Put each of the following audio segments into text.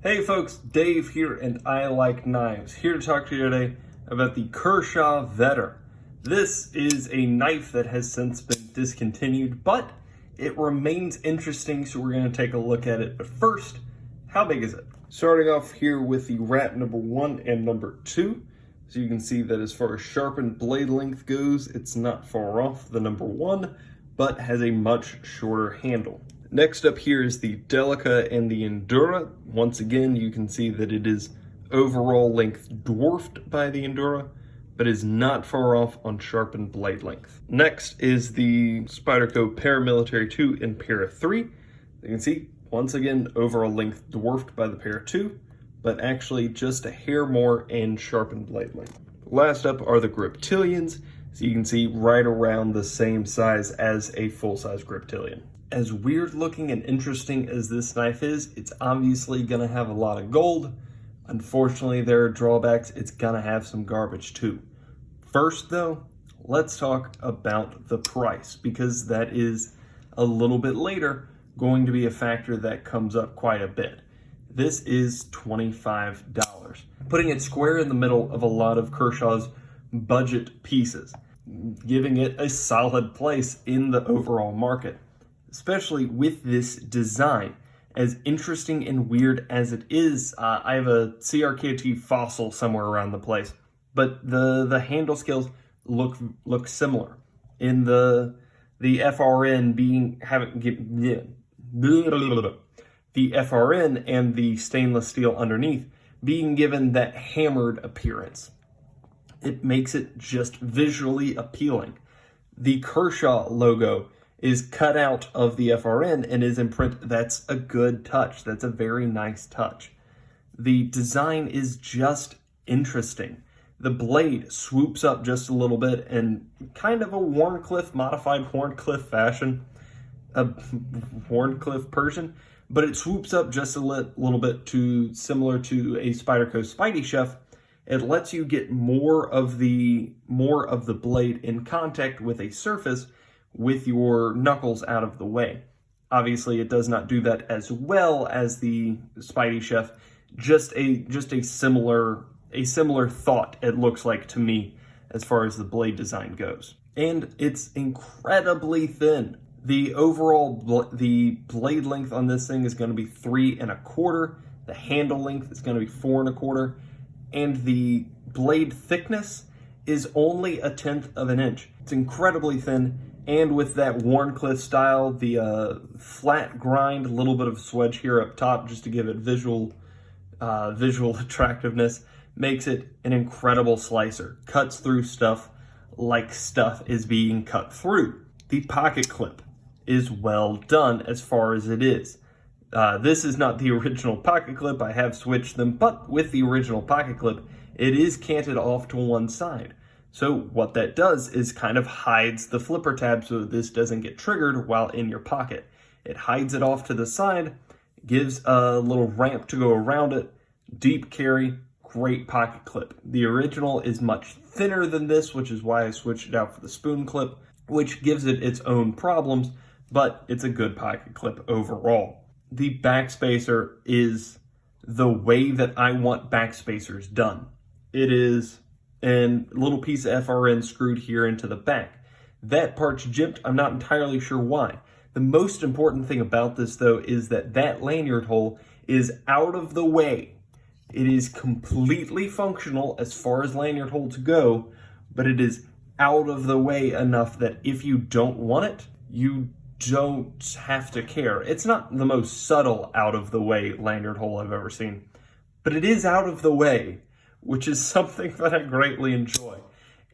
Hey folks, Dave here, and I like knives. Here to talk to you today about the Kershaw Vedder. This is a knife that has since been discontinued, but it remains interesting, so we're going to take a look at it. But first, how big is it? Starting off here with the wrap number 1 and number 2. So you can see that as far as sharpened blade length goes, it's not far off the number 1, but has a much shorter handle. Next up here is the Delica and the Endura. Once again, you can see that it is overall length dwarfed by the Endura, but is not far off on sharpened blade length. Next is the Spyderco Paramilitary 2 and Para 3. You can see, once again, overall length dwarfed by the Para 2, but actually just a hair more in sharpened blade length. Last up are the Griptilians. So you can see right around the same size as a full-size Griptilian. As weird looking and interesting as this knife is, it's obviously gonna have a lot of gold. Unfortunately, there are drawbacks. It's gonna have some garbage too. First though, let's talk about the price, because that is a little bit later going to be a factor that comes up quite a bit. This is $25, putting it square in the middle of a lot of Kershaw's budget pieces, giving it a solid place in the overall market. Especially with this design, as interesting and weird as it is. I have a CRKT fossil somewhere around the place, but the handle scales look similar. In the FRN the FRN and the stainless steel underneath being given that hammered appearance. It makes it just visually appealing. The Kershaw logo is cut out of the FRN and is in print. That's a good touch. That's a very nice touch. The design is just interesting. The blade swoops up just a little bit in kind of a modified Wharncliffe fashion, a Wharncliffe Persian, but it swoops up just a little bit similar to a Spyderco Spidey Chef. It lets you get more of the blade in contact with a surface with your knuckles out of the way. Obviously, it does not do that as well as the Spidey Chef. Just a similar thought, it looks like to me, as far as the blade design goes. And it's incredibly thin. The blade length on this thing is going to be 3 1/4. The handle length is going to be 4 1/4, and the blade thickness is only 1/10 of an inch. It's incredibly thin. And with that Wharncliffe style, the flat grind, a little bit of swedge here up top just to give it visual attractiveness, makes it an incredible slicer. Cuts through stuff like stuff is being cut through. The pocket clip is well done as far as it is. This is not the original pocket clip. I have switched them, but with the original pocket clip, it is canted off to one side. So what that does is kind of hides the flipper tab so that this doesn't get triggered while in your pocket. It hides it off to the side, gives a little ramp to go around it, deep carry, great pocket clip. The original is much thinner than this, which is why I switched it out for the spoon clip, which gives it its own problems, but it's a good pocket clip overall. The backspacer is the way that I want backspacers done. It is and a little piece of FRN screwed here into the back. That part's jimped. I'm not entirely sure why. The most important thing about this, though, is that lanyard hole is out of the way. It is completely functional as far as lanyard holes go, but it is out of the way enough that if you don't want it, you don't have to care. It's not the most subtle out of the way lanyard hole I've ever seen, but it is out of the way, which is something that I greatly enjoy.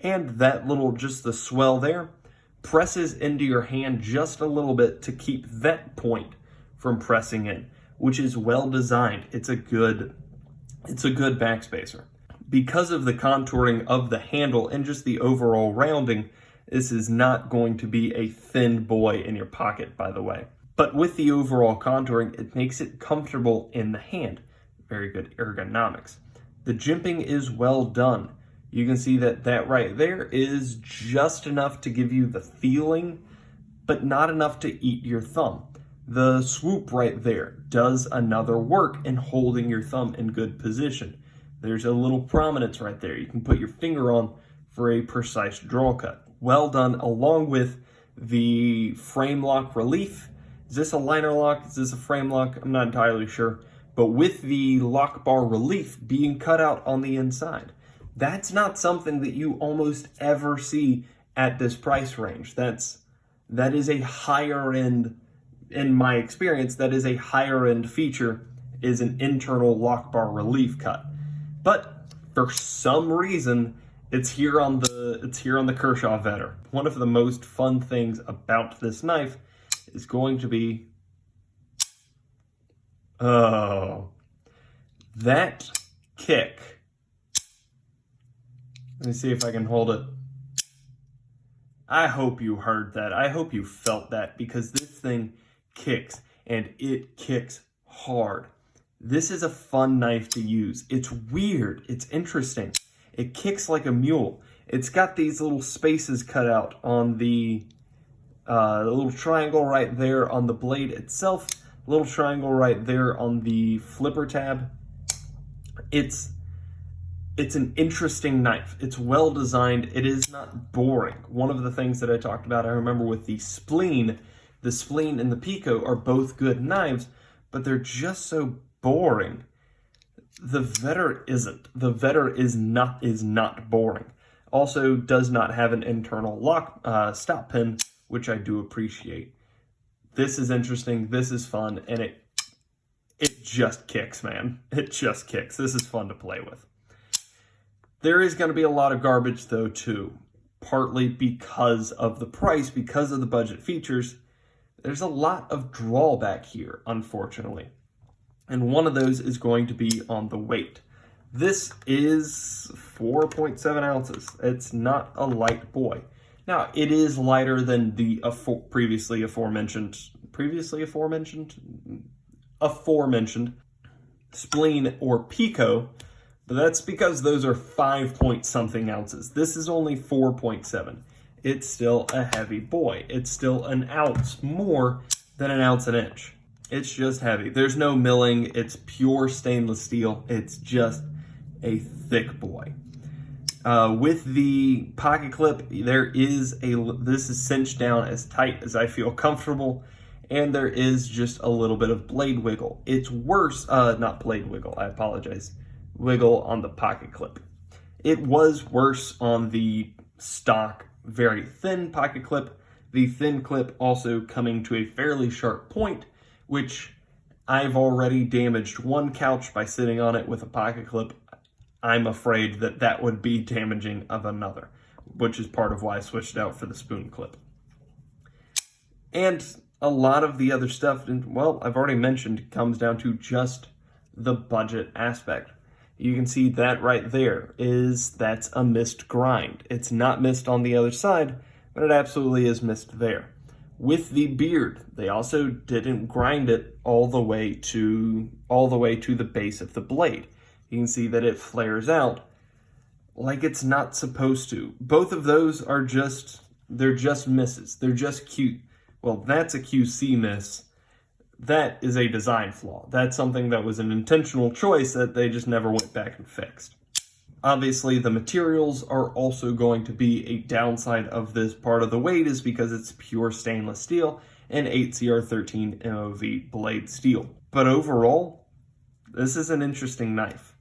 And that just the swell there, presses into your hand just a little bit to keep that point from pressing in, which is well designed. It's a good backspacer. Because of the contouring of the handle and just the overall rounding, this is not going to be a thin boy in your pocket, by the way. But with the overall contouring, it makes it comfortable in the hand. Very good ergonomics. The jimping is well done. You can see that right there is just enough to give you the feeling, but not enough to eat your thumb. The swoop right there does another work in holding your thumb in good position. There's a little prominence right there you can put your finger on for a precise draw cut. Well done, along with the frame lock relief. Is this a liner lock? Is this a frame lock? I'm not entirely sure. But with the lock bar relief being cut out on the inside, that's not something that you almost ever see at this price range. That is a higher end, in my experience, that is a higher end feature, is an internal lock bar relief cut. But for some reason, it's here on the Kershaw Vedder. One of the most fun things about this knife is going to be, oh, that kick. Let me see if I can hold it. I hope you heard that. I hope you felt that, because this thing kicks, and it kicks hard. This is a fun knife to use. It's weird. It's interesting. It kicks like a mule. It's got these little spaces cut out on the little triangle right there on the blade itself, little triangle right there on the flipper tab. It's an interesting knife. It's well designed. It is not boring. One of the things that I talked about, I remember with the spleen and the Pico are both good knives, but they're just so boring. The Vedder isn't. The Vedder is not boring. Also does not have an internal lock stop pin, which I do appreciate. This is interesting. This is fun, and it just kicks, man. It just kicks. This is fun to play with. There is going to be a lot of garbage, though, too. Partly because of the price, because of the budget features. There's a lot of drawback here, unfortunately. And one of those is going to be on the weight. This is 4.7 ounces. It's not a light boy. Now, it is lighter than the previously aforementioned spleen or Pico, but that's because those are 5-point-something ounces. This is only 4.7. It's still a heavy boy. It's still an ounce more than an ounce an inch. It's just heavy. There's no milling. It's pure stainless steel. It's just a thick boy. With the pocket clip, this is cinched down as tight as I feel comfortable, and there is just a little bit of blade wiggle. It's worse, not blade wiggle, I apologize. Wiggle on the pocket clip. It was worse on the stock, very thin pocket clip. The thin clip also coming to a fairly sharp point, which I've already damaged one couch by sitting on it with a pocket clip. I'm afraid that that would be damaging of another, which is part of why I switched out for the spoon clip. And a lot of the other stuff, well, I've already mentioned, comes down to just the budget aspect. You can see that right there that's a missed grind. It's not missed on the other side, but it absolutely is missed there. With the beard, they also didn't grind it all the way to the base of the blade. You can see that it flares out like it's not supposed to. Both of those are they're just misses. They're just cute. Well, that's a QC miss. That is a design flaw. That's something that was an intentional choice that they just never went back and fixed. Obviously, the materials are also going to be a downside of this. Part of the weight is because it's pure stainless steel and 8CR13 MOV blade steel. But overall, this is an interesting knife.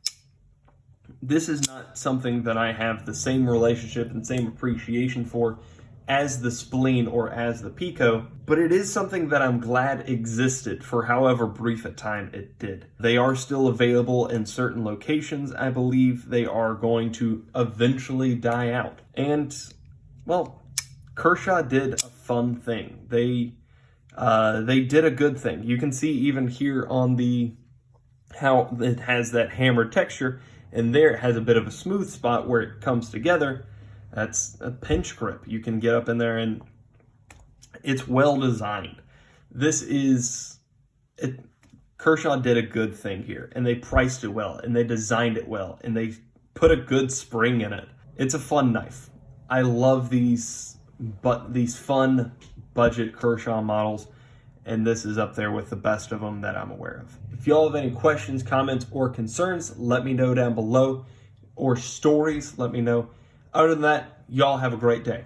This is not something that I have the same relationship and same appreciation for as the spleen or as the Pico, but it is something that I'm glad existed for however brief a time it did. They are still available in certain locations. I believe they are going to eventually die out. And, well, Kershaw did a fun thing. They did a good thing. You can see even here on how it has that hammered texture, and there it has a bit of a smooth spot where it comes together. That's a pinch grip. You can get up in there, and it's well designed. Kershaw did a good thing here, and they priced it well, and they designed it well, and they put a good spring in it. It's a fun knife. I love these fun budget Kershaw models, and this is up there with the best of them that I'm aware of. If y'all have any questions, comments, or concerns, let me know down below, or stories, let me know. Other than that, y'all have a great day.